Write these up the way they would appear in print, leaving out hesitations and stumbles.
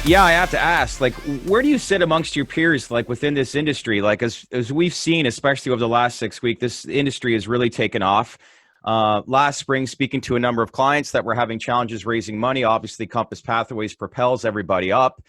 Yeah, I have to ask, like, where do you sit amongst your peers, like within this industry? Like, as we've seen, especially over the last 6 weeks, this industry has really taken off. Last spring, speaking to a number of clients that were having challenges raising money, obviously Compass Pathways propels everybody up.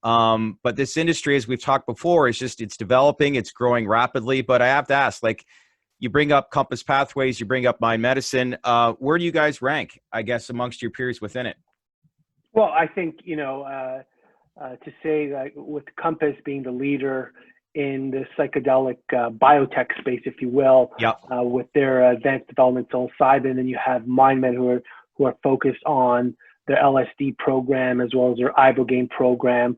But this industry, as we've talked before, is just, it's developing, it's growing rapidly. But I have to ask, like, you bring up Compass Pathways, you bring up Mind Medicine. Where do you guys rank, I guess, amongst your peers within it? Well, I think, to say that with Compass being the leader in the psychedelic biotech space, if you will, Yep. with their advanced development psilocybin, and you have MindMed who are focused on their LSD program as well as their ibogaine program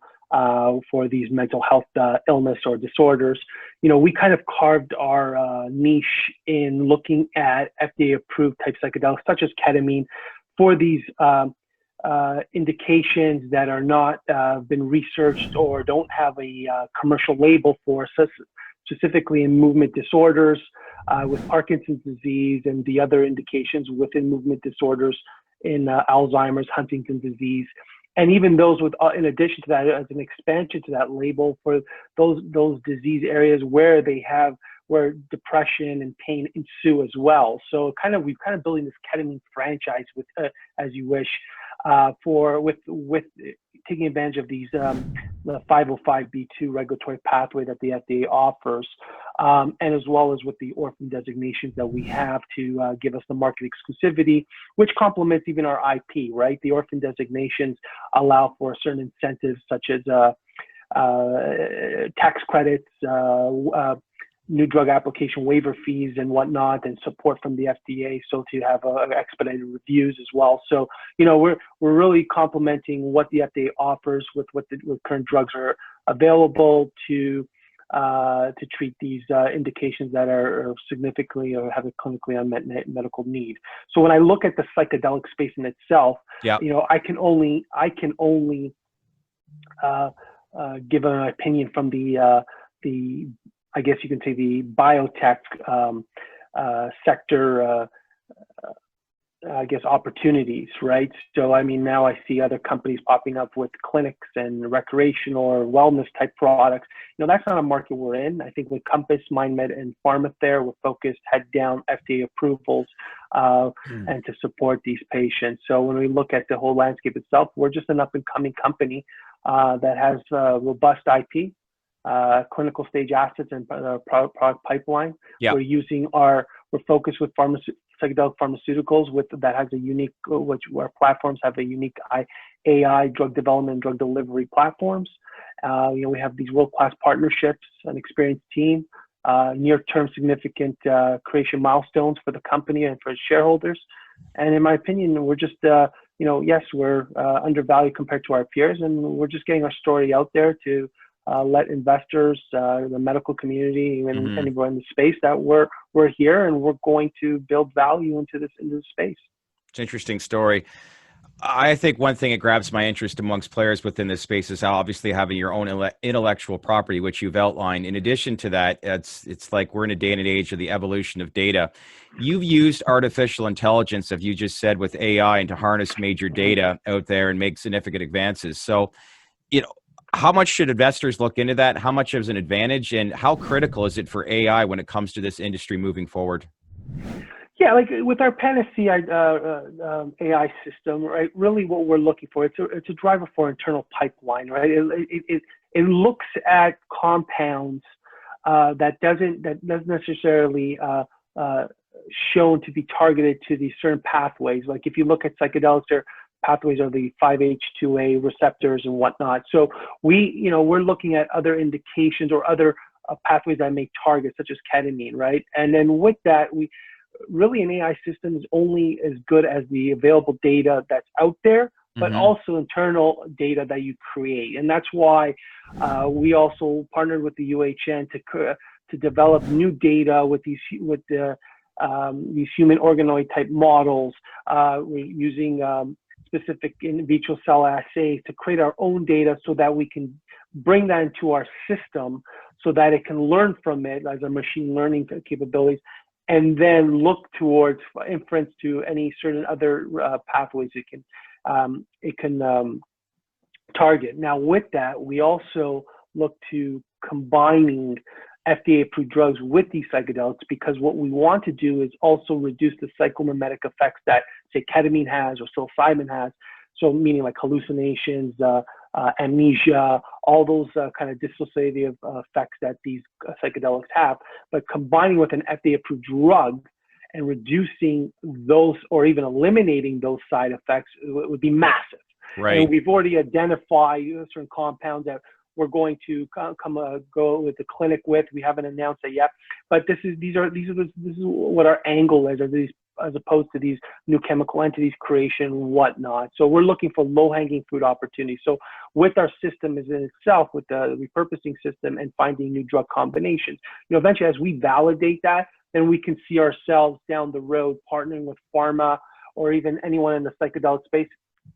for these mental health illness or disorders. We kind of carved our niche in looking at FDA-approved type psychedelics such as ketamine for these indications that are not been researched or don't have a commercial label for, specifically in movement disorders with Parkinson's disease and the other indications within movement disorders in Alzheimer's, Huntington's disease, and even those with, in addition to that, as an expansion to that label for those disease areas where depression and pain ensue as well. So we've kind of building this ketamine franchise with, as you wish, with taking advantage of these the 505(b)(2) regulatory pathway that the FDA offers, and as well as with the orphan designations that we have to give us the market exclusivity, which complements even our IP. Right, the orphan designations allow for certain incentives such as tax credits, new drug application waiver fees and whatnot, and support from the FDA, so to have expedited reviews as well. So, we're really complementing what the FDA offers with current drugs are available to treat these indications that are significantly or have a clinically unmet medical need. So when I look at the psychedelic space in itself, Yeah. I can only give an opinion from the I guess you can say the biotech sector, I guess, opportunities, right? So, now I see other companies popping up with clinics and recreational or wellness type products. That's not a market we're in. I think with Compass, MindMed, and Pharmather, we're focused head down FDA approvals and to support these patients. So when we look at the whole landscape itself, we're just an up and coming company that has robust IP. Clinical stage assets and product pipeline. Yeah. We're focused with psychedelic pharmaceuticals that has a unique, which our platforms have a unique AI drug development and drug delivery platforms. We have these world-class partnerships, an experienced team, near-term significant creation milestones for the company and for its shareholders. And in my opinion, we're just, yes, we're undervalued compared to our peers, and we're just getting our story out there to let investors, the medical community, even anyone in the space that we're here and we're going to build value into this space. It's an interesting story. I think one thing that grabs my interest amongst players within this space is how obviously having your own intellectual property, which you've outlined. In addition to that, it's like we're in a day and age of the evolution of data. You've used artificial intelligence, as you just said, with AI, and to harness major data out there and make significant advances. So, how much should investors look into that? How much is an advantage, and how critical is it for AI when it comes to this industry moving forward? Yeah, like with our Panacea AI system, right? Really, what we're looking for, it's a driver for internal pipeline, right? It looks at compounds that doesn't necessarily shown to be targeted to these certain pathways. Like if you look at psychedelics, their pathways are the 5-HT2A receptors and whatnot. So we're looking at other indications or other pathways that may target, such as ketamine, right? And then with that, really an AI system is only as good as the available data that's out there, but also internal data that you create. And that's why we also partnered with the UHN to develop new data with these human organoid type models. We're using specific in vitro cell assays to create our own data so that we can bring that into our system so that it can learn from it as a machine learning capabilities, and then look towards inference to any certain other pathways it can target. Now, with that, we also look to combining FDA-approved drugs with these psychedelics, because what we want to do is also reduce the psychomimetic effects that, say, ketamine has or psilocybin has. So, meaning like hallucinations, amnesia, all those kind of dissociative effects that these psychedelics have. But combining with an FDA-approved drug and reducing those, or even eliminating those side effects, would be massive. Right. And we've already identified certain compounds that we're going to go with the clinic with. We haven't announced it yet, but this is what our angle is, as opposed to these new chemical entities creation, whatnot. So we're looking for low-hanging fruit opportunities. So with our system is in itself, with the repurposing system and finding new drug combinations, eventually as we validate that, then we can see ourselves down the road partnering with pharma or even anyone in the psychedelic space.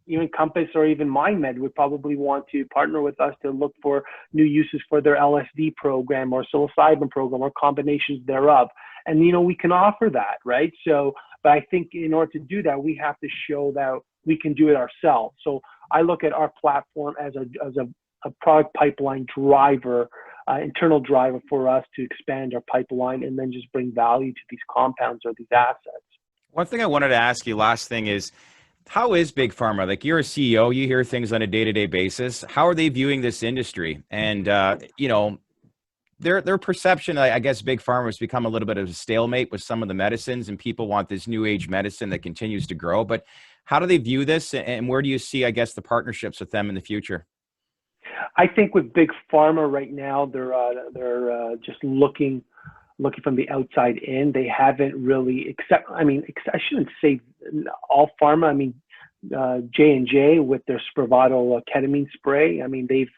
Even Compass or even MindMed would probably want to partner with us to look for new uses for their LSD program or psilocybin program or combinations thereof. And, we can offer that, right? So, but I think in order to do that, we have to show that we can do it ourselves. So I look at our platform as a product pipeline driver, internal driver for us to expand our pipeline and then just bring value to these compounds or these assets. One thing I wanted to ask you, last thing is, how is Big Pharma? Like, you're a CEO, you hear things on a day-to-day basis. How are they viewing this industry? And, their perception, I guess Big Pharma has become a little bit of a stalemate with some of the medicines, and people want this new age medicine that continues to grow. But how do they view this, and where do you see, I guess, the partnerships with them in the future? I think with Big Pharma right now, they're just looking from the outside in. They haven't really I shouldn't say all pharma. I mean, J&J with their Spravato ketamine spray. I mean, they've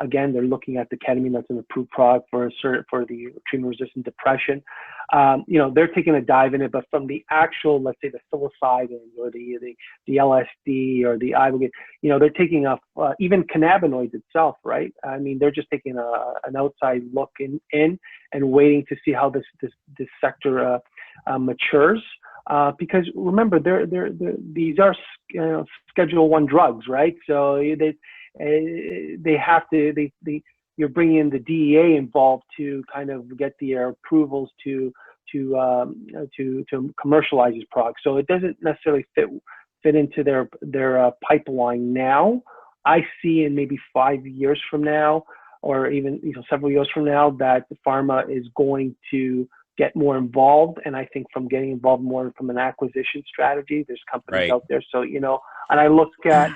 again, they're looking at the ketamine that's an approved product for the treatment-resistant depression. They're taking a dive in it, but from the actual, let's say, the psilocybin or the LSD or the ibogaine, they're taking even cannabinoids itself, right? I mean, they're just taking an outside look in and waiting to see how this sector matures. Because remember, these are Schedule I drugs, right? So they have to, you're bringing in the DEA involved to kind of get their approvals to commercialize these products. So it doesn't necessarily fit into their pipeline now. I see in maybe 5 years from now, or even several years from now, that the pharma is going to get more involved. And I think from getting involved more from an acquisition strategy, there's companies out there. So, and I look at,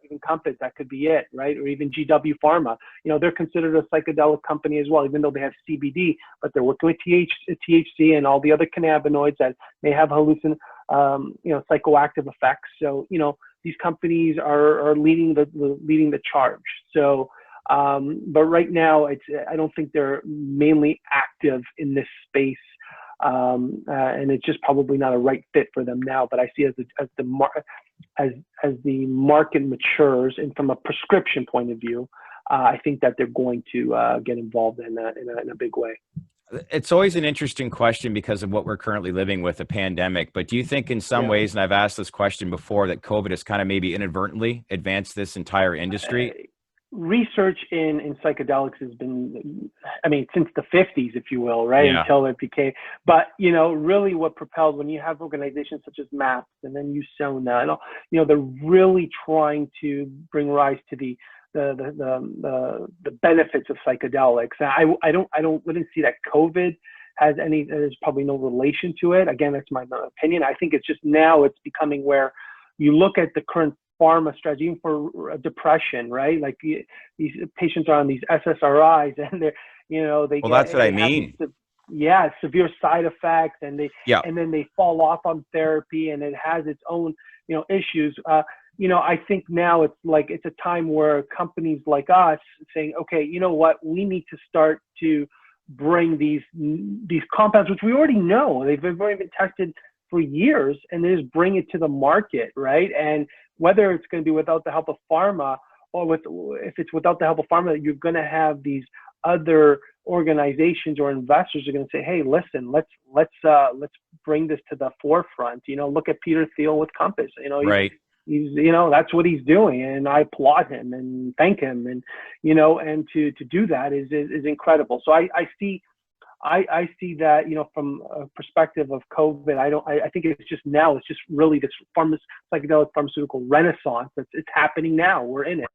even Compass, that could be it, right? Or even GW Pharma, they're considered a psychedelic company as well, even though they have CBD, but they're working with THC and all the other cannabinoids that may have psychoactive effects. So, these companies are leading the charge. So, but right now, I don't think they're mainly active in this space, and it's just probably not a right fit for them now. But I see as the market matures, and from a prescription point of view, I think that they're going to get involved in a big way. It's always an interesting question because of what we're currently living with, a pandemic. But do you think in some ways, and I've asked this question before, that COVID has kind of maybe inadvertently advanced this entire industry? Research in psychedelics has been, since the 50s, if you will, right? Yeah. Until it became, but, really what propelled, when you have organizations such as MAPS and then USONA, they're really trying to bring rise to the benefits of psychedelics. I wouldn't see that COVID there's probably no relation to it. Again, that's my opinion. I think it's just now it's becoming where you look at the current pharma strategy, even for depression, right? Like these patients are on these SSRIs, and That's what I mean. Severe side effects, and then they fall off on therapy, and it has its own issues. I think now it's a time where companies like us saying, okay, you know what, we need to start to bring these compounds, which we already know they've already been tested for years, and then just bring it to the market, right? And whether it's going to be without the help of pharma, or if it's without the help of pharma, you're going to have these other organizations or investors are going to say, hey, listen, let's bring this to the forefront. Look at Peter Thiel with Compass. Right. He's, that's what he's doing, and I applaud him and thank him, and and to do that is incredible. So I see that, from a perspective of COVID. I think it's just now, it's just really this psychedelic pharmaceutical renaissance that's it's happening now. We're in it.